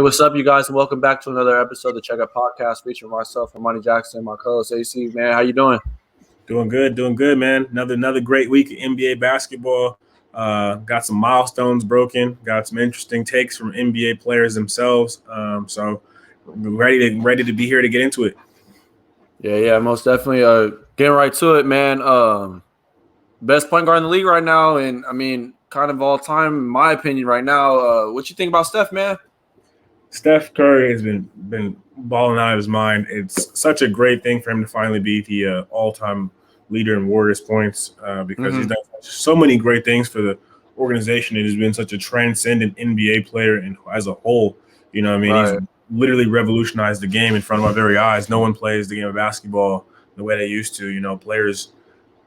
what's up, you guys, and welcome back to another episode of the Check Out Podcast featuring myself, Armani Jackson, my co-host AC. Man, how you doing? Doing good, man. Another great week of NBA basketball. Got some milestones broken. Got some interesting takes from NBA players themselves. So ready to be here to get into it. Yeah, most definitely. Getting right to it, man. Best point guard in the league right now, and I mean, kind of all time, in my opinion, right now. What you think about Steph, man? Steph Curry has been balling out of his mind. It's such a great thing for him to finally be the all-time leader in Warriors points because he's done so many great things for the organization. It has been such a transcendent NBA player and as a whole. You know what I mean? Right. He's literally revolutionized the game in front of our very eyes. No one plays the game of basketball the way they used to. You know, players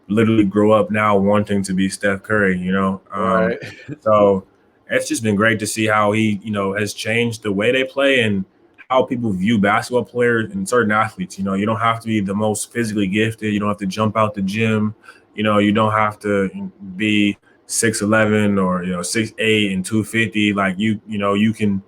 literally grow up now wanting to be Steph Curry, Right. So it's just been great to see how he, has changed the way they play and how people view basketball players and certain athletes. You don't have to be the most physically gifted. You don't have to jump out the gym. You don't have to be 6'11" or 6'8" and 250. Like you can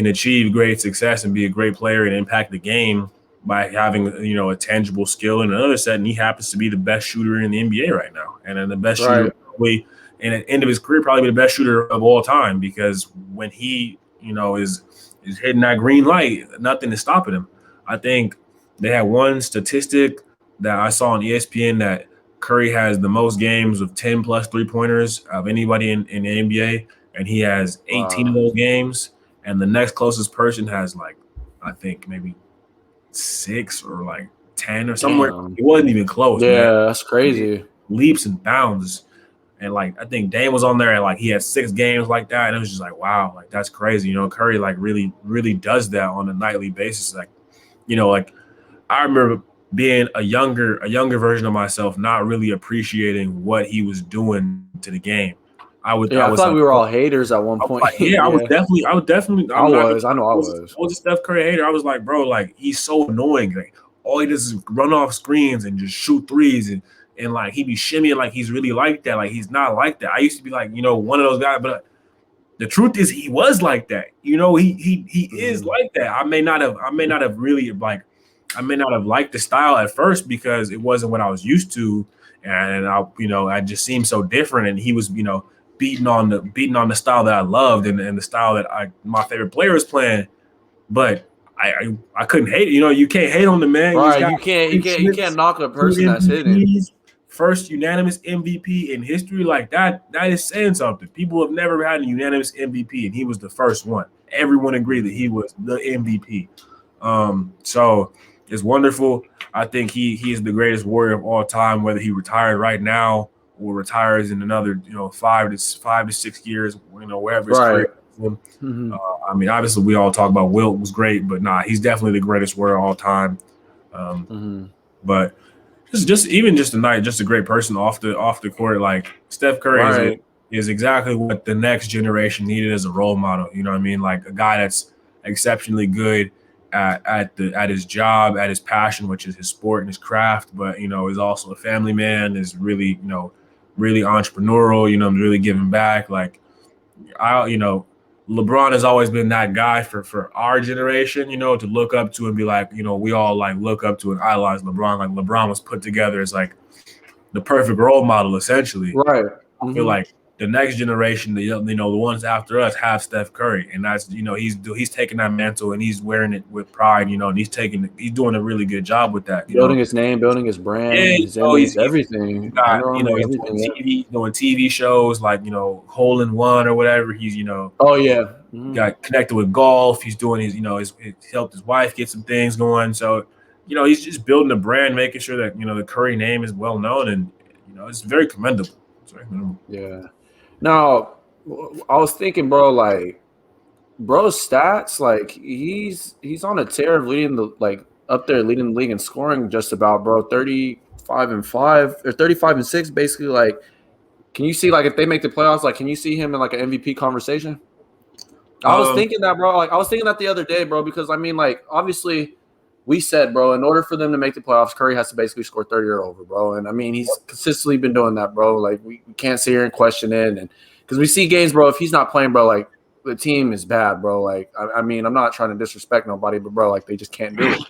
achieve great success and be a great player and impact the game by having a tangible skill in another set. And he happens to be the best shooter in the NBA right now, and then the best shooter probably, and at the end of his career, probably the best shooter of all time, because when he is hitting that green light, nothing is stopping him. I think they had one statistic that I saw on ESPN that Curry has the most games of 10 plus 3-pointers of anybody in the NBA, and he has 18 of those games. And the next closest person has I think maybe 6 or 10 or somewhere. It wasn't even close. Yeah, man. That's crazy. Leaps and bounds. And I think Dame was on there and he had 6 games like that. And it was just wow, that's crazy. Curry really, really does that on a nightly basis. I remember being a younger version of myself, not really appreciating what he was doing to the game. I thought we were all haters at one point. I was definitely. I was a Steph Curry hater. I was like, bro, he's so annoying. All he does is run off screens and just shoot threes, and he be shimmying like he's really like that. He's not like that. I used to be one of those guys, but the truth is he was like that. He is like that. I may not have really liked the style at first because it wasn't what I was used to, and I just seemed so different, and he was beating on the style that I loved and the style that my favorite player was playing, but I couldn't hate it. You can't hate on the man. Right, you can't knock a person that's hitting. First unanimous MVP in history, that is saying something. People have never had a unanimous MVP, and he was the first one. Everyone agreed that he was the MVP. So it's wonderful. I think he is the greatest Warrior of all time, whether he retired right now or retires in another 5 to 6 years, wherever his career is. I mean, obviously we all talk about Wilt was great, but he's definitely the greatest Warrior of all time. But just tonight, just a great person off the court. Steph Curry is exactly what the next generation needed as a role model. You know what I mean? A guy that's exceptionally good at his job, at his passion, which is his sport and his craft, but is also a family man, is really really entrepreneurial, really giving back. LeBron has always been that guy for our generation, to look up to and be we all look up to and idolize LeBron. LeBron was put together as the perfect role model, essentially. Right. I feel the next generation, the ones after us have Steph Curry, and that's he's taking that mantle and he's wearing it with pride, and he's doing a really good job with that. Building his name, building his brand, his image, everything. He's doing TV shows Hole in One or whatever. He's got connected with golf. He's doing his he's helped his wife get some things going. So he's just building a brand, making sure that the Curry name is well known, and it's very commendable. Yeah. Now, I was thinking, bro, bro's stats, he's on a tear of leading up there leading the league in scoring just about, bro. 35-5 or 35-6, basically. Can you see if they make the playoffs, can you see him in an MVP conversation? I was thinking that, bro. I was thinking that the other day, bro, because I mean, obviously we said, bro, in order for them to make the playoffs, Curry has to basically score 30 or over, bro. And I mean, he's consistently been doing that, bro. We can't sit here and question it. And because we see games, bro, if he's not playing, bro, the team is bad, bro. Like, I mean, I'm not trying to disrespect nobody, but bro, like they just can't do it.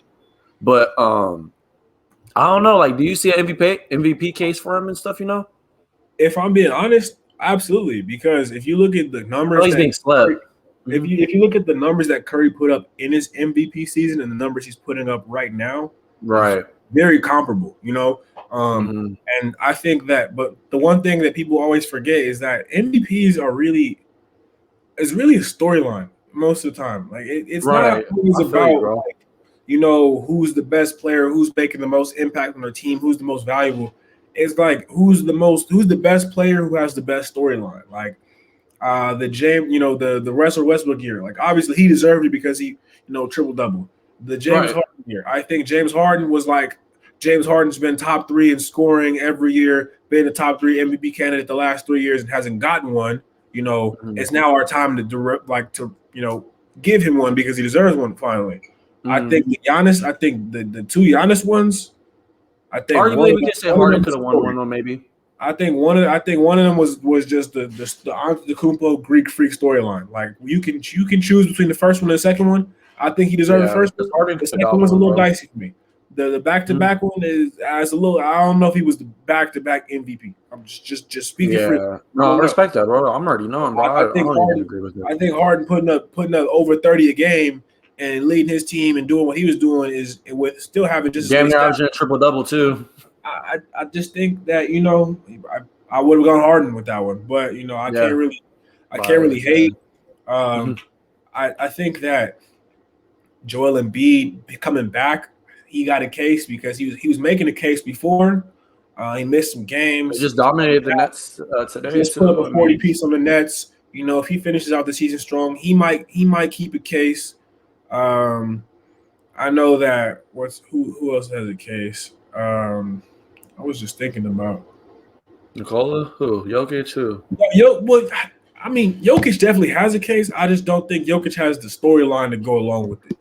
But I don't know. Like, do you see an MVP case for him and stuff? You know, If I'm being honest, absolutely. Because if you look at the oh, numbers he's being that slept. if you look at the numbers that Curry put up in his MVP season and the numbers he's putting up right now, Right. very comparable. You know, Mm-hmm. and I think that. But the one thing that people always forget is that MVPs are really it's really a storyline most of the time. Like it's not Right. always I feel you, about bro. like you know who's the best player, who's making the most impact on their team, who's the most valuable. It's like who's the best player who has the best storyline. Like the James, the Russell Westbrook year. Like obviously he deserved it because he triple double. The James Right. Harden year. I think James Harden was like James Harden's been top 3 in scoring every year, been a top 3 MVP candidate the last 3 years and hasn't gotten one. Mm-hmm. It's now our time to give him one because he deserves one finally. I Mm-hmm. think I think the two Giannis ones, I think Arguably, we could say one of Harden them could have won one, though, maybe. I think one of them was just the Antetokounmpo Greek freak storyline. Like you can choose between the first one and the second one. I think he deserved the Yeah, first because one. Harden The could have second got one's a one, little bro. dicey for me. The back to Mhm. back one is as a little. I don't know if he was the back to back MVP. I'm just speaking free. Yeah. I No, I don't know. respect that, bro. I'm already knowing, bro. I I think don't even Harden. agree with it. I think Harden putting up over 30 a game and leading his team and doing what he was doing is with still having just as Damn many near stats. averaging a triple double too. I just think that I would have gone Harden with that one, but I can't Yeah. really Bias, yeah. hate. Um, I think that Joel Embiid coming back, he got a case because he was making a case before. He missed some They games. just dominated the Nets today Just put up too. a I 40 mean, piece on the Nets. If he finishes out the season strong, he might keep a case. Um, I know that who else has a case? I was just thinking about. Nikola, who? Jokic, who? Well, I mean, Jokic definitely has a case. I just don't think Jokic has the storyline to go along with it.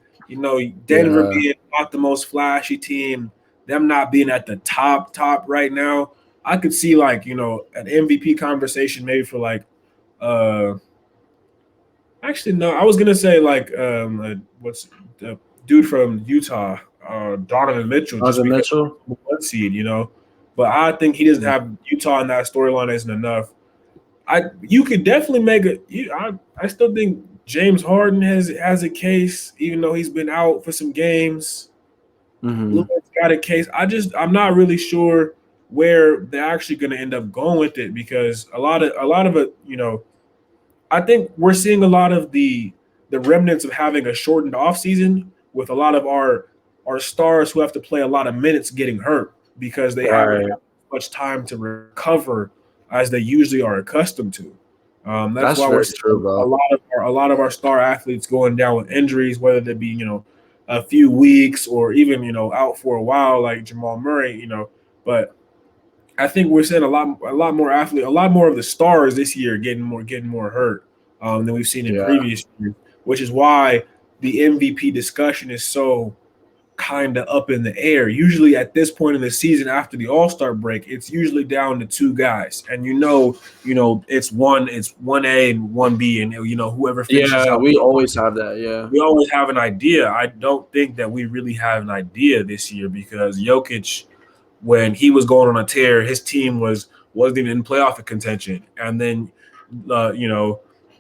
Denver Yeah. being not the most flashy team, them not being at the top right now. I could see like an MVP conversation maybe for like uh actually no, I was gonna say like what's the dude from Utah, Donovan Mitchell, just Donovan because Mitchell. he's the one seed. But I think he doesn't have Utah in that storyline isn't enough. You could definitely make I still think James Harden has a case, even though he's been out for some games. Mm-hmm. Luka's got a case. I'm not really sure where they're actually going to end up going with it because a lot of it, I think we're seeing a lot of the remnants of having a shortened offseason with a lot of our stars who have to play a lot of minutes getting hurt because they haven't Right. had much time to recover as they usually are accustomed to. That's That's why we're very seeing true, bro. a lot of our star athletes going down with injuries, whether they be a few weeks or even out for a while, like Jamal Murray. But I think we're seeing a lot more of the stars this year getting more hurt than we've seen in Yeah. previous years, which is why the MVP discussion is so kind of up in the air. Usually at this point in the season after the All-Star break, it's usually down to two guys. And it's one A and one B and whoever finishes Yeah, out. we always have that. Yeah. We always have an idea. I don't think that we really have an idea this year because Jokic, when he was going on a tear, his team wasn't even in playoff contention. And then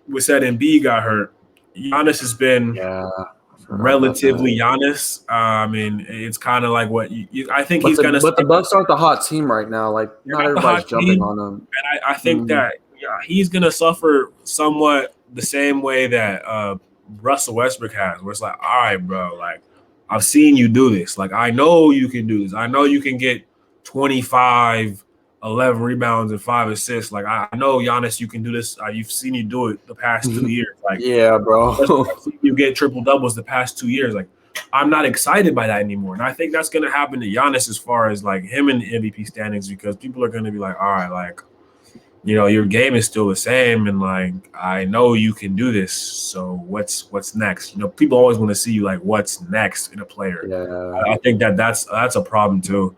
we said Embiid got hurt. Giannis has been Yeah. I forgot about that. relatively Giannis. I mean, it's kind of like what I think But he's the going to but the start. Bucks aren't the hot team right now. Like They're not not the everybody's hot jumping team, on them. and I think that he's going to suffer somewhat the same way that Russell Westbrook has, where it's like, all right, bro, like I've seen you do this. Like I know you can do this. I know you can get 25, 11 rebounds and 5 assists. Like I know Giannis, you can do this. You've seen you do it the past 2 years. Like Yeah, bro. I've seen you get triple doubles the past 2 years. Like I'm not excited by that anymore, and I think that's going to happen to Giannis as far as like him in the MVP standings because people are going to be like, all right, like your game is still the same, and like I know you can do this. So what's next? People always want to see you like what's next in a player. Yeah. I think that's a problem too.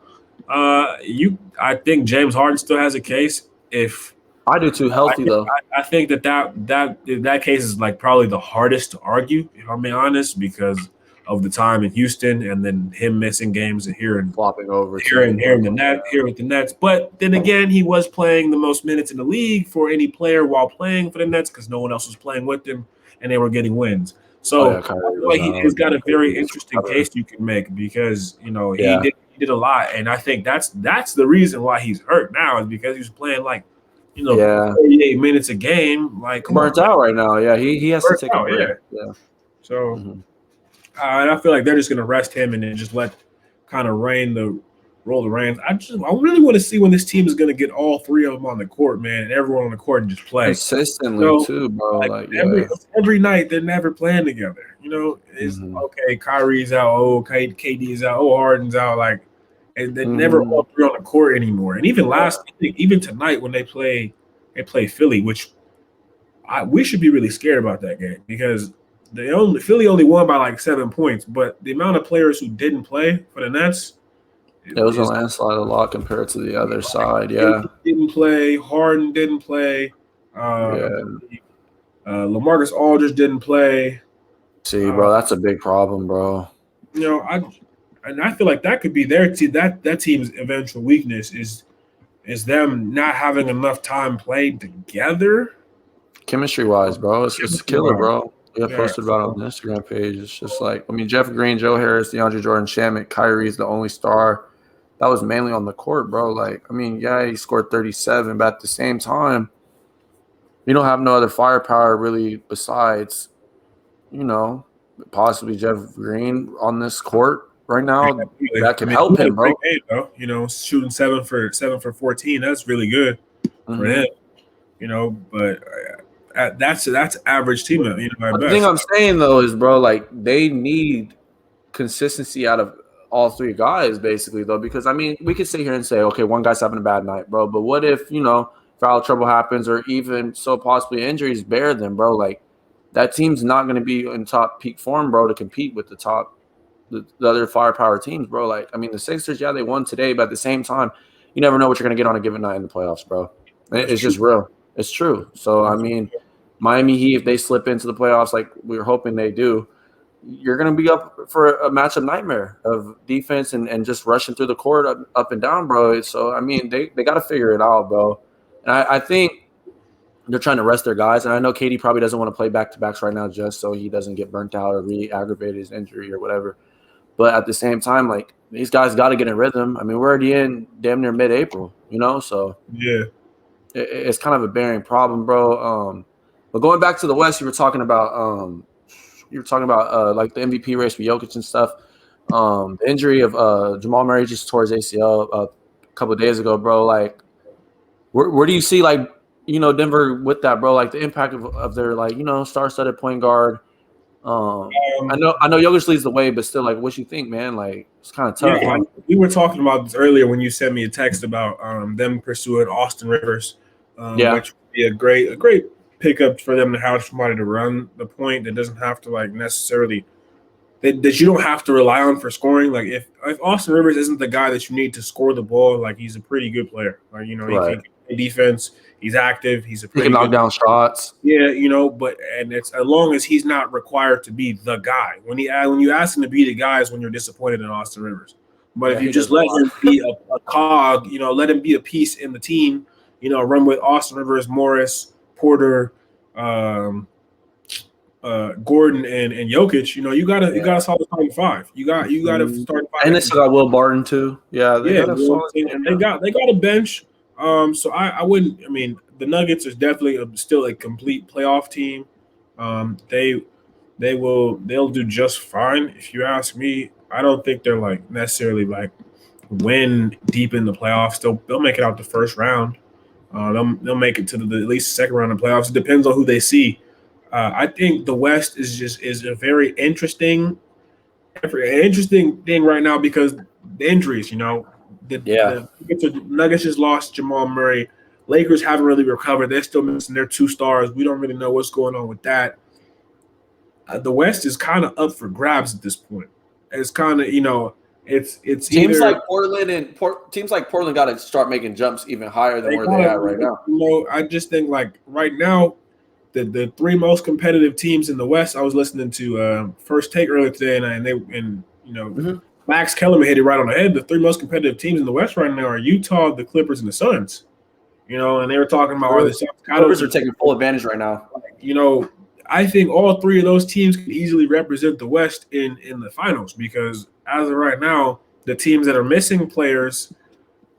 I think James Harden still has a case if I do too. Healthy though. I think that case is like probably the hardest to argue, if I'm being honest, because of the time in Houston and then him missing games and Flopping over too, here in the bro. net here with the Nets. But then again, he was playing the most minutes in the league for any player while playing for the Nets because no one else was playing with him, and they were getting wins. Oh yeah, So I Kyrie feel was like he's out. got a very He's interesting recovering. case you can make because Yeah, he did a lot, and I think that's the reason why he's hurt now is because he was playing like yeah. 48 minutes a game. Like, come on, Burnt out right now. Yeah, he has to burnt take a out, break. yeah. Yeah. So Hmm. and I feel like they're just going to rest him and then just let kind of roll the reins. I really want to see when this team is going to get all three of them on the court, man, and everyone on the court and just play. Consistently So too, bro. like Like, yeah. every night they're never playing together. It's Hmm. okay. Kyrie's out. Oh, KD is out. Oh, Harden's out. Like, and they're never Hmm. all three on the court anymore. And even tonight when they play Philly, which we should be really scared about that game because Philly only won by like 7 points, but the amount of players who didn't play for the Nets It was a is landslide a lot compared to the other side. KD Yeah. didn't play, Harden didn't play, I Yeah. believe, LaMarcus Aldridge didn't play. See, Uh, bro, that's a big problem, bro. I feel like that could be that team's eventual weakness is them not having enough time played together. Chemistry wise, bro, it's killer, bro. Yeah, Yeah, posted about it on the Instagram page. It's just like, I mean, Jeff Green, Joe Harris, DeAndre Jordan, Shamit, Kyrie's the only star that was mainly on the court, bro. Like, I mean, yeah, he scored 37, but at the same time, you don't have no other firepower really besides, you know, possibly Jeff Green on this court right now Really. that I could mean, he help had a him, great bro. game though. Shooting 7 for 14. That's really good for Hmm. him. But that's average team. At But the thing best. I'm saying though is, bro, like they need consistency out of all three guys, basically, though, because I mean, we could sit here and say, okay, one guy's having a bad night, bro, but what if foul trouble happens or even so possibly injuries bear them, bro? Like that team's not going to be in top peak form, bro, to compete with the other firepower teams, bro. Like I mean, the Sixers, yeah, they won today, but at the same time, you never know what you're going to get on a given night in the playoffs, bro. That's It's true. just real. It's true. So I mean, Miami Heat, if they slip into the playoffs like we were hoping they do, you're going to be up for a matchup nightmare of defense and just rushing through the court up and down, bro. So, I mean, they got to figure it out, bro. And I think they're trying to rest their guys. And I know Katie probably doesn't want to play back-to-backs right now just so he doesn't get burnt out or re-aggravate his injury or whatever. But at the same time, like, these guys got to get in rhythm. I mean, we're already in damn near mid-April, so Yeah. it's kind of a bearing problem, bro. But going back to the West, you were talking about like the MVP race for Jokic and stuff. The injury of Jamal Murray just tore his ACL a couple of days ago, bro. Like, where do you see like Denver with that, bro? Like the impact of their like star-studded point guard. Um, I know Jokic leads the way, but still, like, what you think, man? Like, it's kind of tough, huh? we were talking about this earlier when you sent me a text about them pursuing Austin Rivers, Yeah, which would be a great pickup for them to have somebody to run the point that doesn't have to like necessarily that you don't have to rely on for scoring. Like if Austin Rivers isn't the guy that you need to score the ball, like he's a pretty good player. Like he right. can play defense. He's active. He's a He can pretty knock good. down shots. Yeah, but and it's as long as he's not required to be the guy. When you ask him to be the guy is when you're disappointed in Austin Rivers. But Yeah, if you he just does a let lot. him be a cog, let him be a piece in the team. Run with Austin Rivers, Morris, Porter, um, Gordon, and Jokic. You got a solid starting five. You got a Mhm. starting five And that they can. still got Will Barton too. Yeah, they Yeah, got a solid team. they Yeah. got a bench. So I wouldn't. I mean, the Nuggets is definitely still a complete playoff team. They'll do just fine if you ask me. I don't think they're like necessarily like win deep in the playoffs. They'll make it out the first round. They'll make it to at least second round of playoffs. It depends on who they see. I think the West is a very interesting thing right now because the injuries. Yeah. The Nuggets just lost Jamal Murray. Lakers haven't really recovered. They're still missing their two stars. We don't really know what's going on with that. The West is kind of up for grabs at this point. It's kind of It's Teams either like Portland got to start making jumps even higher than they where they gotta, at right now. I just think like right now, the three most competitive teams in the West. I was listening to First Take earlier today, and Mhm. Max Kellerman hit it right on the head. The three most competitive teams in the West right now are Utah, the Clippers, and the Suns. And they were talking about are the Suns kind Clippers are of, taking full advantage right now. I think all three of those teams can easily represent the West in the finals because as of right now, the teams that are missing players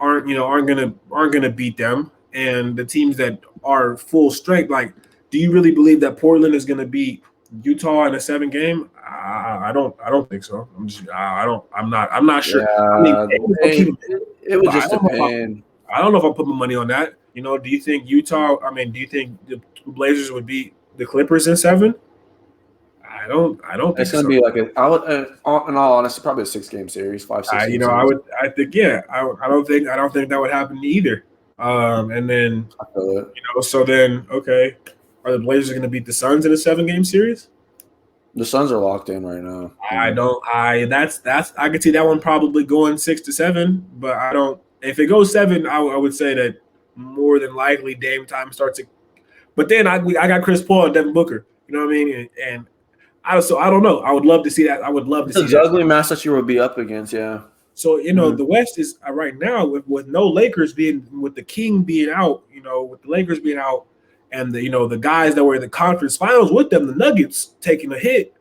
aren't gonna beat them, and the teams that are full strength, like, do you really believe that Portland is gonna beat Utah in a 7 game? I don't think so. I'm not sure. I mean, Yeah, it would but just depend. I don't know if I'll put my money on that. Do you think Utah? I mean, do you think the Blazers would beat the Clippers in 7? I don't It's think going to so. be like I would, in all honesty, probably a 6 game series, 5 6 game series. I think, yeah. I don't think that would happen either. And then I feel it. so then, okay, are the Blazers going to beat the Suns in a 7 game series? The Suns are locked in right now. I don't. I could see that one probably going 6 to 7, but I don't. If it goes 7, I would say that more than likely Dame time starts to. But then I got Chris Paul and Devin Booker. You know what I mean? And I don't know. I would love to see that. I would love to It's a see that. juggling match that you would be up against. Yeah. So the West is right now with no Lakers with the King being out, with the Lakers being out, and the guys that were in the conference finals with them, the Nuggets taking a hit.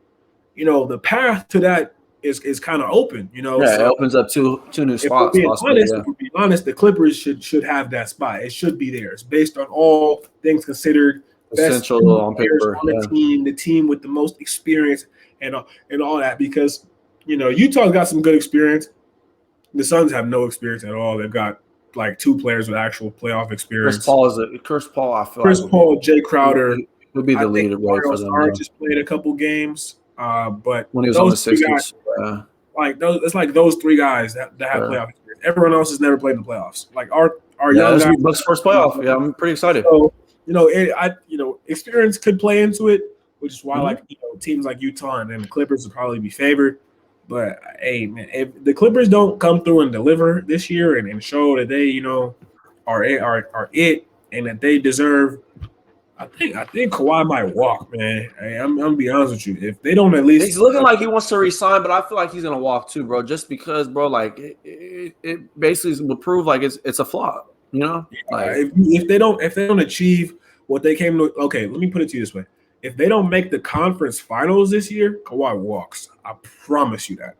The path to that is kind of open. Yeah, it opens up two new spots. If Possibly, we're being honest, the Clippers should have that spot. It should be theirs based on all things considered. Best essential on paper. on the team with the most experience and all that because Utah's got some good experience. The Suns have no experience at all. They've got like 2 players with actual playoff experience. Chris Paul. I feel Chris like Paul, Jay Crowder would be the leader for them. Mario just played a couple games, but when he was on the Sixers, like those, it's like those 3 guys that have playoff experience. Everyone else has never played in the playoffs. Like our young guys, Bucks first playoff. Yeah, I'm pretty excited. So experience could play into it, which is why teams like Utah and then the Clippers would probably be favored. But hey, man, if the Clippers don't come through and deliver this year and show that they are it and that they deserve, I think Kawhi might walk, man. Hey, I'm gonna be honest with you. If they don't at least, he's looking like he wants to resign, but I feel like he's gonna walk too, bro. Just because, bro, like it basically will prove like it's a flop. Like if they don't achieve what they came to. Okay, let me put it to you this way: if they don't make the conference finals this year, Kawhi walks. I promise you that.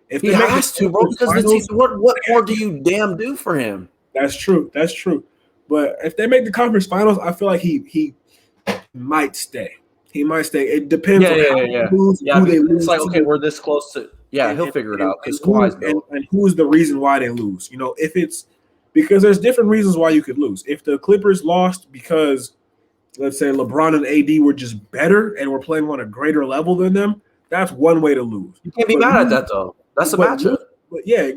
If he has to, bro, because finals, what more do you do for him? That's true. But if they make the conference finals, I feel like he might stay. He might stay. It depends on how they lose, who they lose. It's like, okay, we're this close to. Yeah, he'll figure it out because Kawhi's built. And who's the reason why they lose? If it's because there's different reasons why you could lose. If the Clippers lost because, let's say, LeBron and AD were just better and were playing on a greater level than them, that's one way to lose. You can't be mad at that, though. That's a matchup.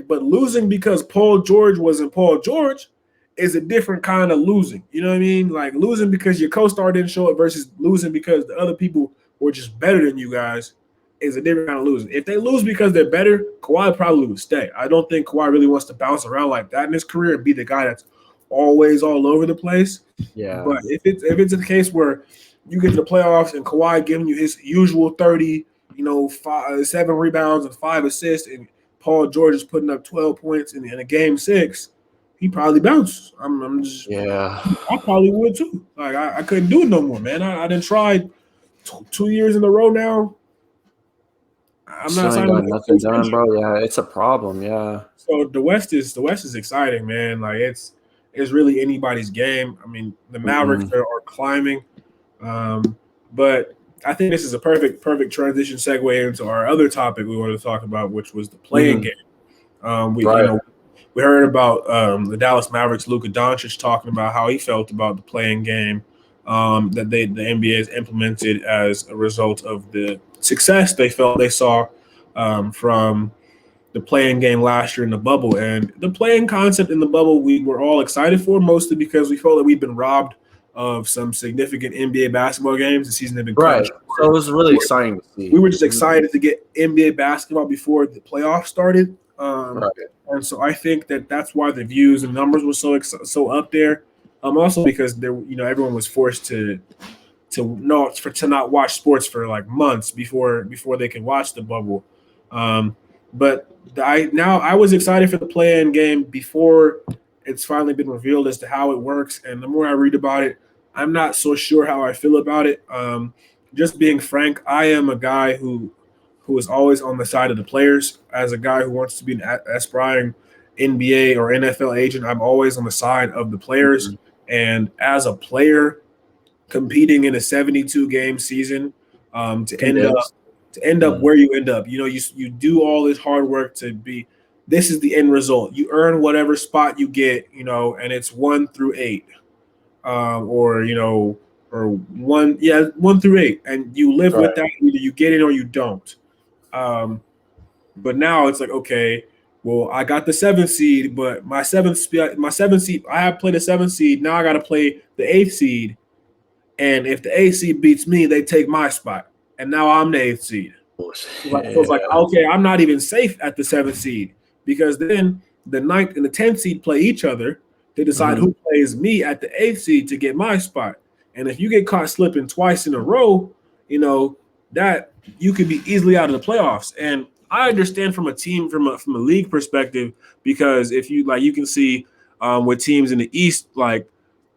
But losing because Paul George wasn't Paul George is a different kind of losing. You know what I mean? Like losing because your co-star didn't show up versus losing because the other people were just better than you guys is a different kind of losing. If they lose because they're better, Kawhi probably would stay. I don't think Kawhi really wants to bounce around like that in his career and be the guy that's always all over the place. Yeah. But if it's a case where you get to the playoffs and Kawhi giving you his usual 30, 7 rebounds and 5 assists, and Paul George is putting up 12 points in a game 6, he probably bounces. I probably would too. Like I couldn't do it no more, man. I done tried 2 years in a row now. I'm not signing nothing done, bro. Yeah, it's a problem. Yeah. So the West is exciting, man. Like it's really anybody's game. I mean, the Mavericks are climbing, but I think this is a perfect transition segue into our other topic we wanted to talk about, which was the playing game. We heard about the Dallas Mavericks, Luka Doncic, talking about how he felt about the playing game that the NBA has implemented as a result of the success they felt they saw from the playing game last year in the bubble. And the playing concept in the bubble we were all excited for, mostly because we felt that we'd been robbed of some significant NBA basketball games. The season had been right. So it was really exciting to see. We were just excited to get NBA basketball before the playoffs started. Right. And so I think that that's why the views and numbers were so up there. Also because there, everyone was forced to not watch sports for like months before they can watch the bubble. Um, but I was excited for the play-in game before it's finally been revealed as to how it works. And the more I read about it, I'm not so sure how I feel about it. Just being frank, I am a guy who is always on the side of the players. As a guy who wants to be an aspiring NBA or NFL agent, I'm always on the side of the players. Mm-hmm. And as a player, competing in a 72 game season, to end up Condensed. where you end up. You do all this hard work to be. This is the end result. You earn whatever spot you get, and it's 1 through 8, or 1 through 8, and you live Right. with that. Either you get it or you don't. Um, but now it's like, okay, well, I got the 7th seed, but my seventh seed, I have played the 7th seed. Now I got to play the 8th seed. And if the 8th seed beats me, they take my spot. And now I'm the 8th seed. So it's like, okay, I'm not even safe at the 7th seed, because then the 9th and the 10th seed play each other to decide Mm-hmm. who plays me at the 8th seed to get my spot. And if you get caught slipping twice in a row, that you could be easily out of the playoffs. And I understand from a league perspective, because if you can see, with teams in the East, like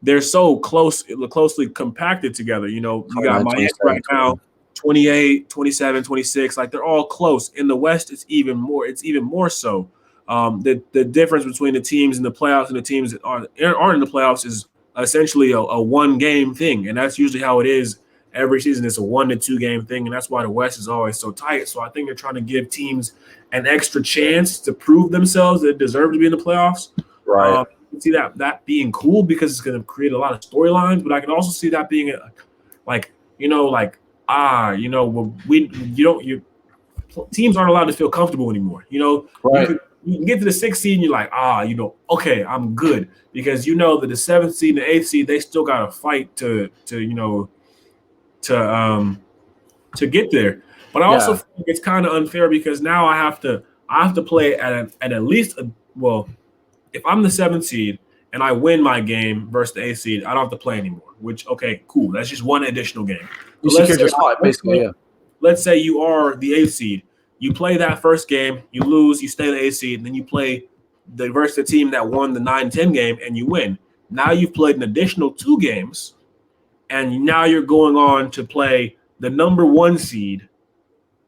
they're so closely compacted together. You got 29, Miami 27, right now, 28, 27, 26. Like they're all close. In the West, it's even more so. The difference between the teams in the playoffs and the teams that aren't in the playoffs is essentially a one game thing, and that's usually how it is every season. It's a 1 to 2 game thing, and that's why the West is always so tight. So I think they're trying to give teams an extra chance to prove themselves that deserve to be in the playoffs. Right. I can see that being cool because it's going to create a lot of storylines, but I can also see that being teams aren't allowed to feel comfortable anymore. Right. You can get to the 6th seed and you're like, okay, I'm good, because that the 7th seed and the 8th seed, they still got to fight to get there. But I also think it's kind of unfair, because now I have to play at least if I'm the 7th seed and I win my game versus the 8th seed, I don't have to play anymore. Which, okay, cool. That's just one additional game. You secured your spot, basically. Yeah. Let's say you are the 8th seed. You play that first game, you lose, you stay the 8th seed, and then you play versus the team that won the 9-10 game and you win. Now you've played an additional 2 games, and now you're going on to play the number 1 seed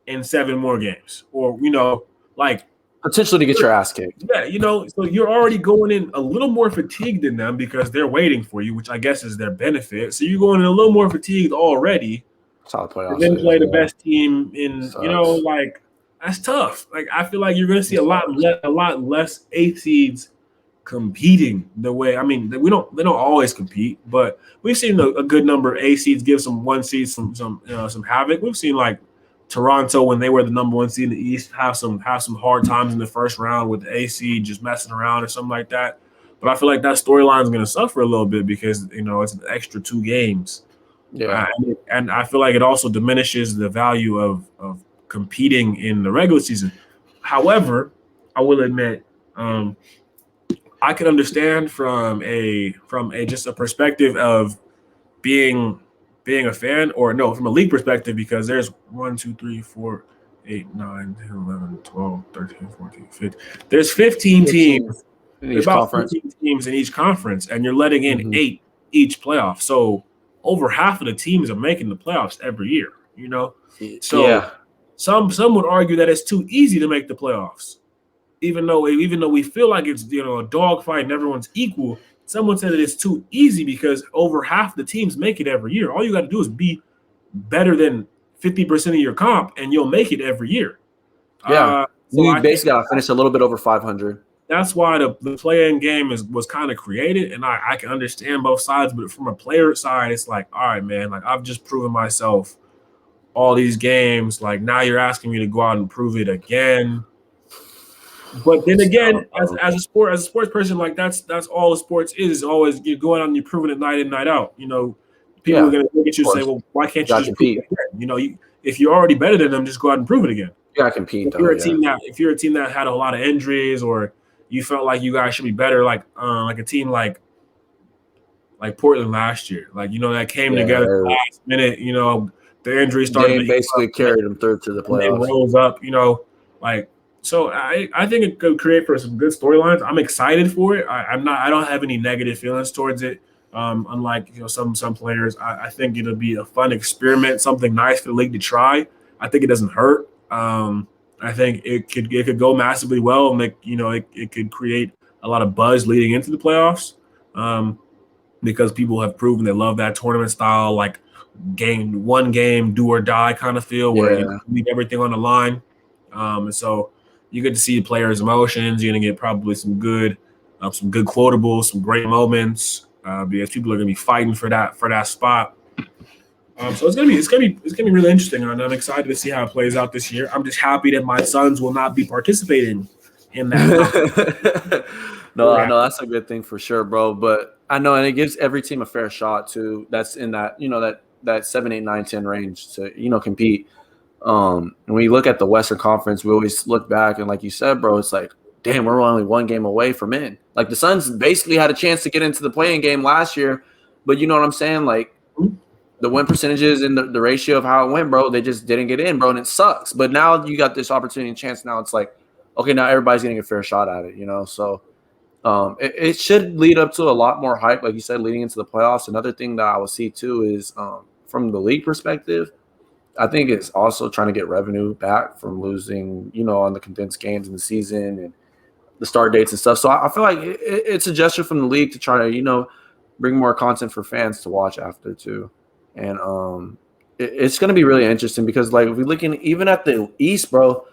in 7 more games, or potentially to get your ass kicked. Yeah, so you're already going in a little more fatigued than them, because they're waiting for you, which I guess is their benefit. So you're going in a little more fatigued already. That's how the playoffs And then is, play the best team in, Sucks. that's tough. Like, I feel like you're going to see a lot less 8th seeds competing the way. I mean, they don't always compete, but we've seen a good number of 8th seeds give some 1 seeds some havoc. We've seen like Toronto, when they were the number 1 seed in the East, have some hard times in the first round with the 8th seed just messing around or something like that. But I feel like that storyline is going to suffer a little bit, because it's an extra 2 games. Yeah. And I feel like it also diminishes the value of competing in the regular season. However, I will admit, I can understand from a just a perspective of being a fan, or no, from a league perspective, because there's 1, 2, 3, 4, 8, 9, 10, 11, 12, 13, 14, 15. There's 15 teams. In There's each about conference. 15 teams in each conference, and you're letting in 8 each playoff. So over half of the teams are making the playoffs every year. So Yeah. some would argue that it's too easy to make the playoffs, even though we feel like it's a dogfight and everyone's equal. Someone said that it's too easy because over half the teams make it every year. All you got to do is be better than 50% of your comp, and you'll make it every year. Yeah. So You I basically think got to finish a little bit over 500. that's why the play-in game was kind of created, and I can understand both sides. But from a player side, it's like, all right, man, like I've just proven myself all these games. Like, now you're asking me to go out and prove it again. But then again, as a sports person, like that's all the sports is always you're going out and you're proving it night in, night out. People are gonna look at you and say, well, why can't you just prove it again? If you're already better than them, just go out and prove it again. You gotta compete if though. you're a Yeah. team that had a lot of injuries, or you felt like you guys should be better, like a team like Portland last year, like that came Yeah. together last minute. The injuries started They to heat basically up, and carried them through to the they playoffs. rose up. Like so. I think it could create for some good storylines. I'm excited for it. I don't have any negative feelings towards it. Unlike some players, I think it'll be a fun experiment, something nice for the league to try. I think it doesn't hurt. I think it could go massively well, and it could create a lot of buzz leading into the playoffs. Because people have proven they love that tournament style, like one game do or die kind of feel, where you Yeah. leave everything on the line. And so you get to see the players' emotions. You're gonna get probably some good quotables, some great moments, because people are gonna be fighting for that spot. So it's gonna be really interesting, and I'm excited to see how it plays out this year. I'm just happy that my Suns will not be participating in that. No, that's a good thing for sure, bro. But I know, and it gives every team a fair shot too. That's in that that 7, 8, 9, 10 range to compete. And when you look at the Western Conference, we always look back and like you said, bro, it's like, damn, we're only one game away from in. Like the Suns basically had a chance to get into the playing game last year, but you know what I'm saying? Like the win percentages and the ratio of how it went, bro, they just didn't get in, bro, and it sucks. But now you got this opportunity and chance. Now it's like, okay, now everybody's getting a fair shot at it, So it should lead up to a lot more hype, like you said, leading into the playoffs. Another thing that I will see too is from the league perspective, I think it's also trying to get revenue back from losing, on the condensed games in the season and the start dates and stuff. So I feel like it's a gesture from the league to try to, bring more content for fans to watch after too. And it's going to be really interesting because, like, if we're looking even at the East, bro,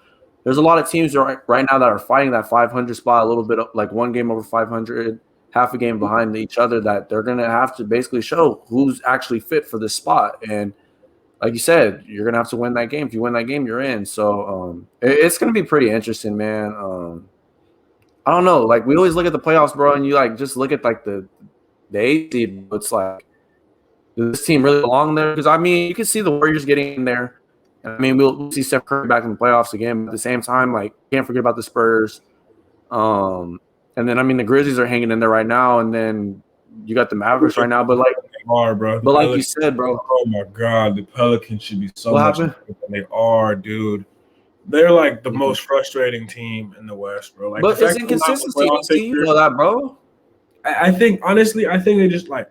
there's a lot of teams right now that are fighting that 500 spot, a little bit like one game over 500, half a game behind each other, that they're going to have to basically show who's actually fit for this spot. And like you said, you're going to have to win that game. If you win that game, you're in. So it's going to be pretty interesting, man. I don't know. Like, we always look at the playoffs, bro, and you like just look at like the eighth seed. It's like, does this team really belong there? Because I mean, you can see the Warriors getting in there. I mean, we'll see Steph Curry back in the playoffs again. But at the same time, like, can't forget about the Spurs. And then I mean, the Grizzlies are hanging in there right now, and then you got the Mavericks right now. But like, They are, bro. but like you said, bro. Oh my God, the Pelicans should be so What much happened? better than they are, dude. They're like the most frustrating team in the West, bro. Like, But the it's fact that they're not in the inconsistency. playoffs this You year, know that, bro. I think honestly, they just like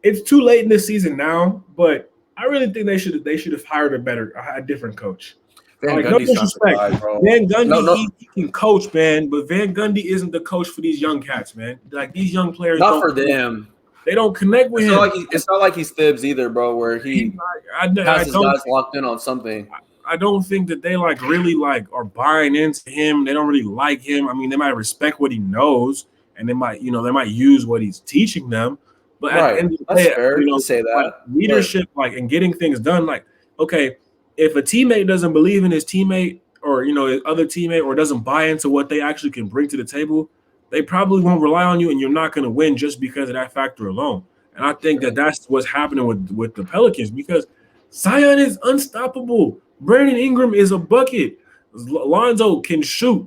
it's too late in this season now, but I really think they should have hired a different coach. Van Like, no Gundy's not the disrespect, guy, bro. Van Gundy, No, he can coach, man, but Van Gundy isn't the coach for these young cats, man. Like, these young players not for them. They don't connect with It's him. not like it's not like he's Thibs either, bro. Where he has his guys locked in on something. I don't think that they like really like are buying into him. They don't really like him. I mean, they might respect what he knows, and they might use what he's teaching them. But at the end of the That's day, fair to say that. like leadership, like, and getting things done, like, okay, if a teammate doesn't believe in his teammate or his other teammate, or doesn't buy into what they actually can bring to the table, they probably won't rely on you, and you're not going to win just because of that factor alone. And I think that that's what's happening with the Pelicans, because Zion is unstoppable. Brandon Ingram is a bucket. Lonzo can shoot.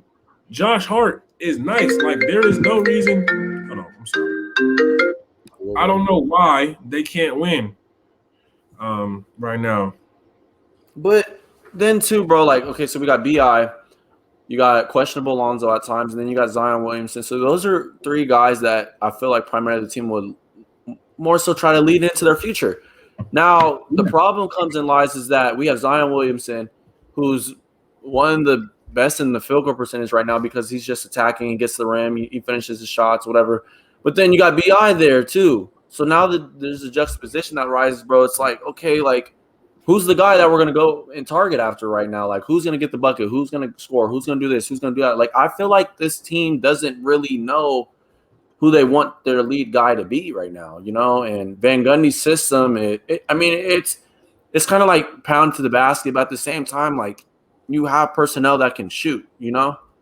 Josh Hart is nice. Like, there is no reason. Hold on, I'm sorry. I don't know why they can't win right now. But then too, bro, like, okay, so we got BI, you got questionable Lonzo at times, and then you got Zion Williamson. So those are three guys that I feel like primarily the team would more so try to lead into their future. Now, the problem comes and lies is that we have Zion Williamson, who's one of the best in the field goal percentage right now because he's just attacking, he gets to the rim, he finishes his shots, whatever. But then you got BI there too. So now that there's a juxtaposition that rises, bro, it's like, okay, like, who's the guy that we're going to go and target after right now? Like, who's going to get the bucket? Who's going to score? Who's going to do this? Who's going to do that? Like, I feel like this team doesn't really know who they want their lead guy to be right now, And Van Gundy's system, it's kind of like pound to the basket, but at the same time, like, you have personnel that can shoot,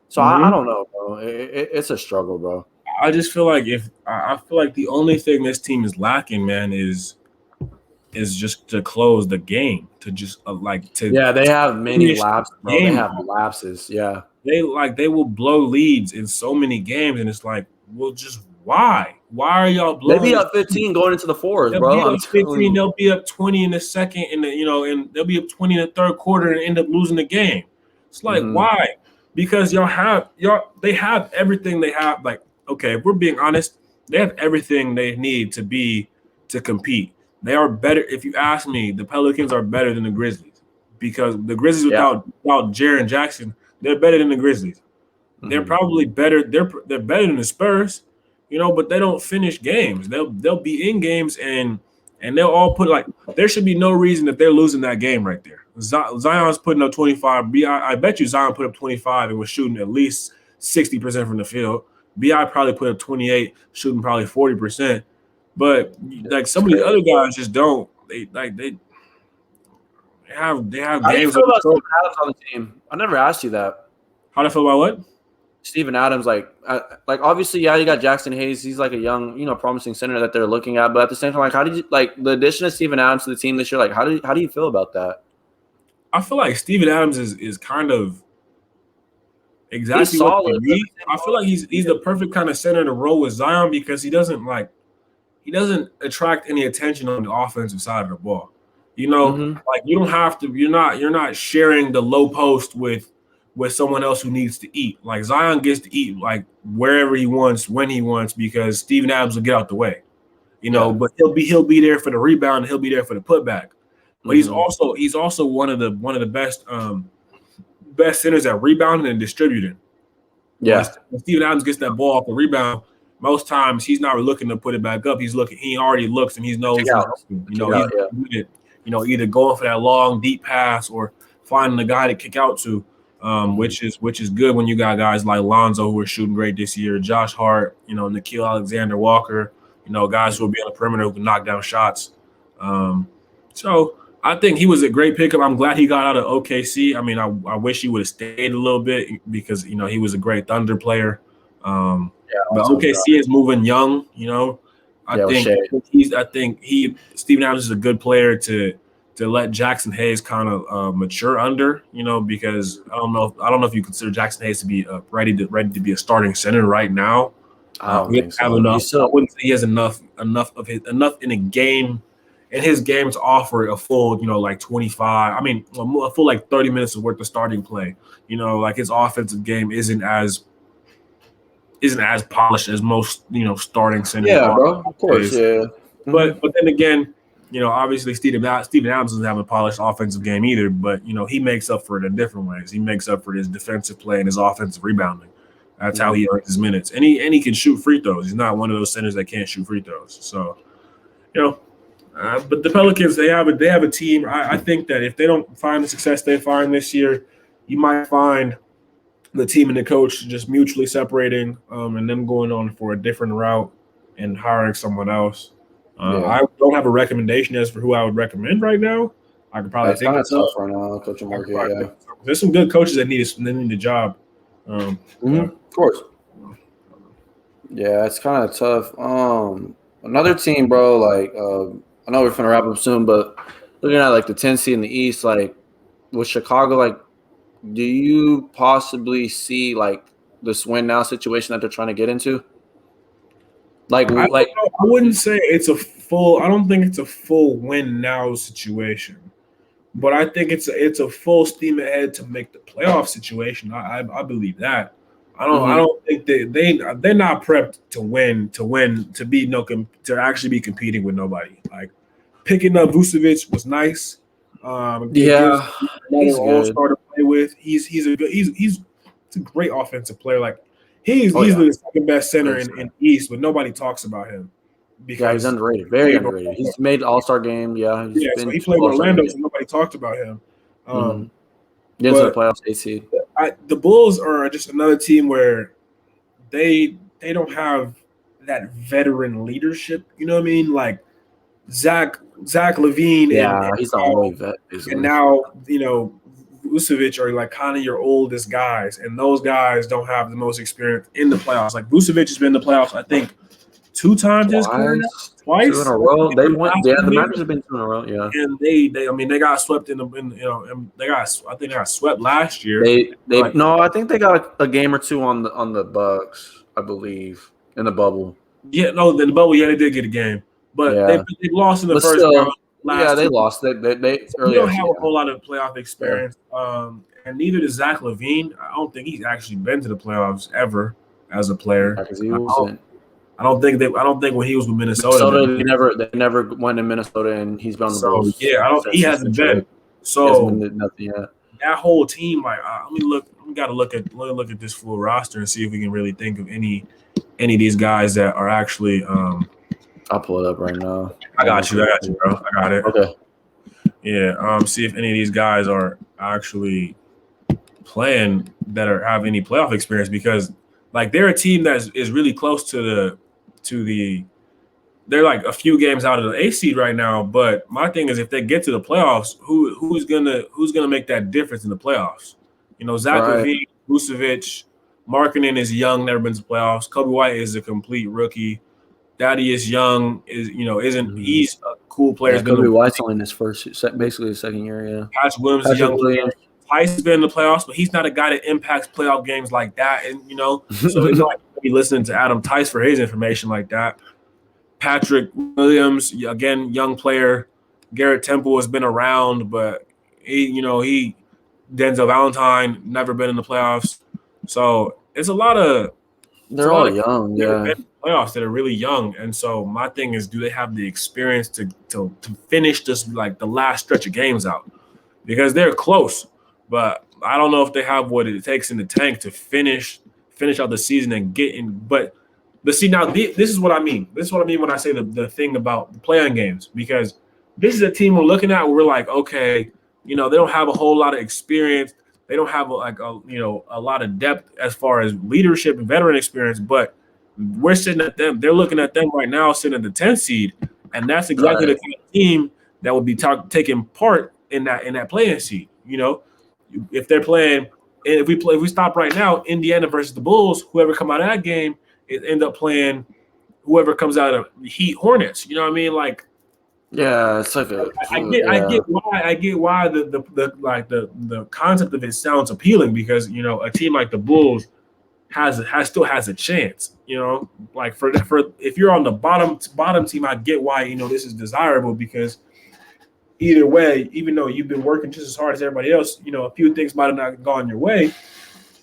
So I don't know, bro. It's a struggle, bro. I just feel like the only thing this team is lacking, man, is is just to close the game, to just Yeah, they have many finish lapses, the bro. They game. have lapses. Yeah. They will blow leads in so many games, and it's like, well, just why? Why are y'all They blowing be this? up 15 going into the fourth, They'll bro. be I'm up telling 15. you. They'll be up 20 in the second, and they'll be up 20 in the third quarter and end up losing the game. It's like, why? Because they have everything they have. Like, okay, if we're being honest, they have everything they need to compete. They are better. If you ask me, the Pelicans are better than the Grizzlies because the Grizzlies Yeah. without Jaren Jackson, they're better than the Grizzlies. They're probably better. They're better than the Spurs, but they don't finish games. They'll be in games and they'll all put there should be no reason that they're losing that game right there. Zion's putting up 25. I bet you Zion put up 25 and was shooting at least 60% from the field. Bi probably put up 28, shooting probably 40%. But like some of these other guys just don't. They have How do you games. feel about Steven Adams on the team? I never asked you that. How do I feel about what? Steven Adams, like obviously, yeah, you got Jackson Hayes. He's like a young, promising center that they're looking at. But at the same time, like, how did you like the addition of Steven Adams to the team this year? Like, how do you feel about that? I feel like Steven Adams is kind of exactly what they need. I feel like he's the perfect kind of center to roll with Zion because he doesn't attract any attention on the offensive side of the ball. Like you don't have to. You're not sharing the low post with someone else who needs to eat. Like Zion gets to eat like wherever he wants, when he wants, because Steven Adams will get out the way. But he'll be there for the rebound, and he'll be there for the putback. But he's also one of the best centers at rebounding and distributing. Yeah. When Steven Adams gets that ball off the rebound, most times he's not looking to put it back up. He already looks and he knows he's open. He's either going for that long, deep pass or finding a guy to kick out to, which is good when you got guys like Lonzo who are shooting great this year, Josh Hart, Nickeil Alexander-Walker, guys who will be on the perimeter who can knock down shots. So I think he was a great pickup. I'm glad he got out of OKC. I mean, I wish he would have stayed a little bit because he was a great Thunder player. But OKC is moving young. I think Steven Adams is a good player to let Jackson Hayes kind of mature under. Because I don't know if you consider Jackson Hayes to be ready to be a starting center right now. I don't think so. Have enough. I wouldn't say he has enough in a game. In his game to offer a full, like 25. I mean, a full like 30 minutes of worth of starting play. Like his offensive game isn't as polished as most, starting centers. Yeah, bro. Of course, yeah. But then again, obviously Steven Adams doesn't have a polished offensive game either. But he makes up for it in different ways. He makes up for his defensive play and his offensive rebounding. That's how he earns his minutes. And he can shoot free throws. He's not one of those centers that can't shoot free throws. So, but the Pelicans, they have a team. I think that if they don't find the success they find this year, you might find the team and the coach just mutually separating and them going on for a different route and hiring someone else. I don't have a recommendation as for who I would recommend right now. I could probably think it's tough right now, coaching market. Yeah. There's some good coaches that need the job. Of course. Yeah, it's kind of tough. Another team, bro. Like, I know we're gonna wrap up soon, but looking at like the 10 seed in the East, like with Chicago, like, do you possibly see like this win now situation that they're trying to get into? Like, I wouldn't say it's a full. I don't think it's a full win now situation, but I think it's a full steam ahead to make the playoff situation. I believe that. I don't think they're not prepped to win to actually be competing with nobody. Like picking up Vucevic was nice. He's all-star to play with. He's a great offensive player. Like he's easily the second best center in East, but nobody talks about him. Because he's underrated, very underrated. He's made All-Star game. Yeah, so he played in Orlando, so nobody talked about him. Get into the playoffs, 8 seed. The Bulls are just another team where they don't have that veteran leadership. You know what I mean? Like Zach LaVine. Yeah, he's the only vet. And now Vucevic are like kind of your oldest guys, and those guys don't have the most experience in the playoffs. Like Vucevic has been in the playoffs, I think, 2 times in his career now, Two in twice. a row. They went. Last Yeah, 2 the years. Mavericks have been 2 in a row. Yeah. And I mean, they got swept in the, and I think they got swept last year. They Like, no, I think they got a game or two on the Bucks, I believe, in the bubble. yeah, no, the bubble, yeah, they did get a game, but Yeah, they lost in the but first round still, yeah, last they 2. lost. They We early don't exit. have a whole lot of playoff Yeah. experience, and neither does Zach LaVine. I don't think he's actually been to the playoffs ever as a player. Because he wasn't. I don't think when he was with Minnesota. They never went to Minnesota, and he's been on the So Bulls yeah, he since hasn't the been. trade. He hasn't So been to nothing yet. that whole team, like, we got to look at this full roster and see if we can really think of any of these guys that are actually. I'll pull it up right now. I got you, bro. I got it. Okay. Yeah. See if any of these guys are actually playing that have any playoff experience, because like they're a team that is really close to the. They're like a few games out of the A seed right now, but my thing is if they get to the playoffs, who's gonna make that difference in the playoffs? You know, Zach Right. LaVine, Vucevic, Markkanen is young, never been to the playoffs. Kobe White is a complete rookie. Daddy is young, he's a cool player. Yeah, Kobe White's only in his basically his second year. Yeah. Patrick Williams is a young player. Tyson's been in the playoffs, but he's not a guy that impacts playoff games like that. And so it's like be listening to Adam Tice for his information like that. Patrick Williams, again, young player. Garrett Temple has been around, but he Denzel Valentine never been in the playoffs. So it's a lot of they're all young, yeah. Playoffs that are really young, and so my thing is, do they have the experience to finish this like the last stretch of games out? Because they're close, but I don't know if they have what it takes in the tank to finish out the season and get in. But see, now this is what I mean. This is what I mean when I say the thing about the play-in games, because this is a team we're looking at where we're like, okay, they don't have a whole lot of experience. They don't have a lot of depth as far as leadership and veteran experience, but we're sitting at them. They're looking at them right now, sitting at the 10th seed, and that's exactly the kind of team that would be taking part in that play-in seed. If they're playing, and if we stop right now, Indiana versus the Bulls, whoever come out of that game, it end up playing whoever comes out of Heat Hornets. You know what I mean? Like, yeah, it's like I get why the concept of it sounds appealing, because a team like the Bulls still has a chance. Like for if you're on the bottom team, I get why this is desirable, because either way, even though you've been working just as hard as everybody else, a few things might have not gone your way,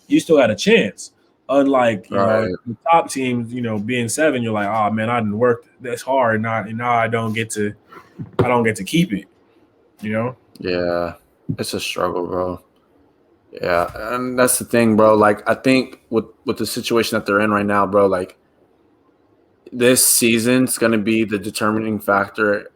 you still had a chance. Unlike the top teams, being 7, you're like, oh man, I didn't work this hard, and now I don't get to keep it. Yeah, it's a struggle, bro. Yeah, and that's the thing, bro. Like, I think with the situation that they're in right now, bro, like this season's gonna be the determining factor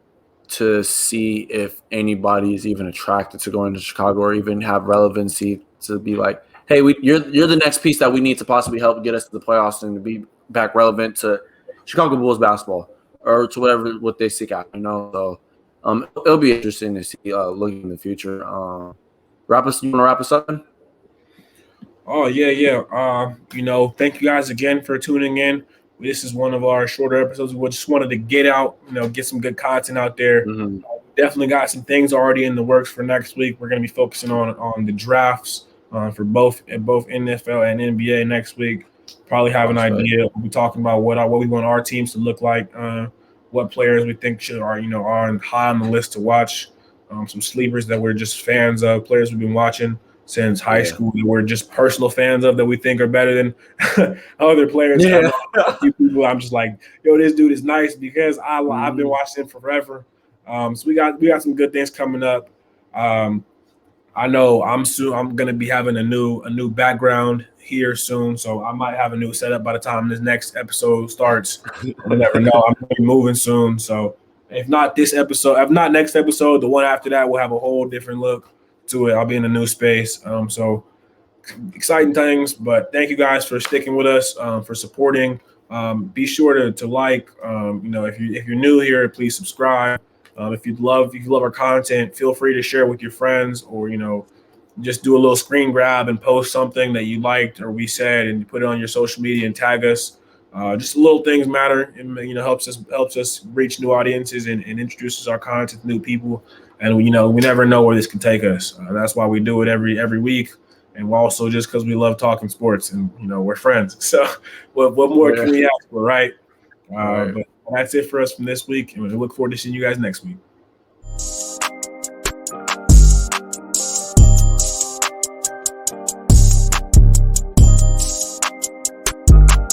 to see if anybody is even attracted to going to Chicago or even have relevancy to be like, hey, you're the next piece that we need to possibly help get us to the playoffs and to be back relevant to Chicago Bulls basketball or to what they seek out. So it'll be interesting to see looking in the future. You want to wrap us up? Oh yeah. Thank you guys again for tuning in. This is one of our shorter episodes. We just wanted to get out, get some good content out there. Mm-hmm. Definitely got some things already in the works for next week. We're going to be focusing on the drafts for both NFL and NBA next week. Probably have an idea. We'll be talking about what we want our teams to look like, what players we think are high on the list to watch, some sleepers that we're just fans of, players we've been watching since high school that we're just personal fans of that we think are better than other players. Yeah. A few people I'm just like, yo, this dude is nice because I've been watching him forever. So we got some good things coming up. I know I'm gonna be having a new background here soon, so I might have a new setup by the time this next episode starts. You never know. I'm gonna be moving soon, so if not next episode, the one after that will have a whole different look to it. I'll be in a new space. So exciting things, but thank you guys for sticking with us, for supporting. Be sure to like, if you're new here, please subscribe. If you love our content, feel free to share with your friends, or just do a little screen grab and post something that you liked or we said and put it on your social media and tag us. Just little things matter, and helps us reach new audiences and introduces our content to new people. And we never know where this can take us. That's why we do it every week, and we're also just because we love talking sports, and we're friends. So, what more Yeah. can we ask for, right? Right. But that's it for us from this week, and we look forward to seeing you guys next week.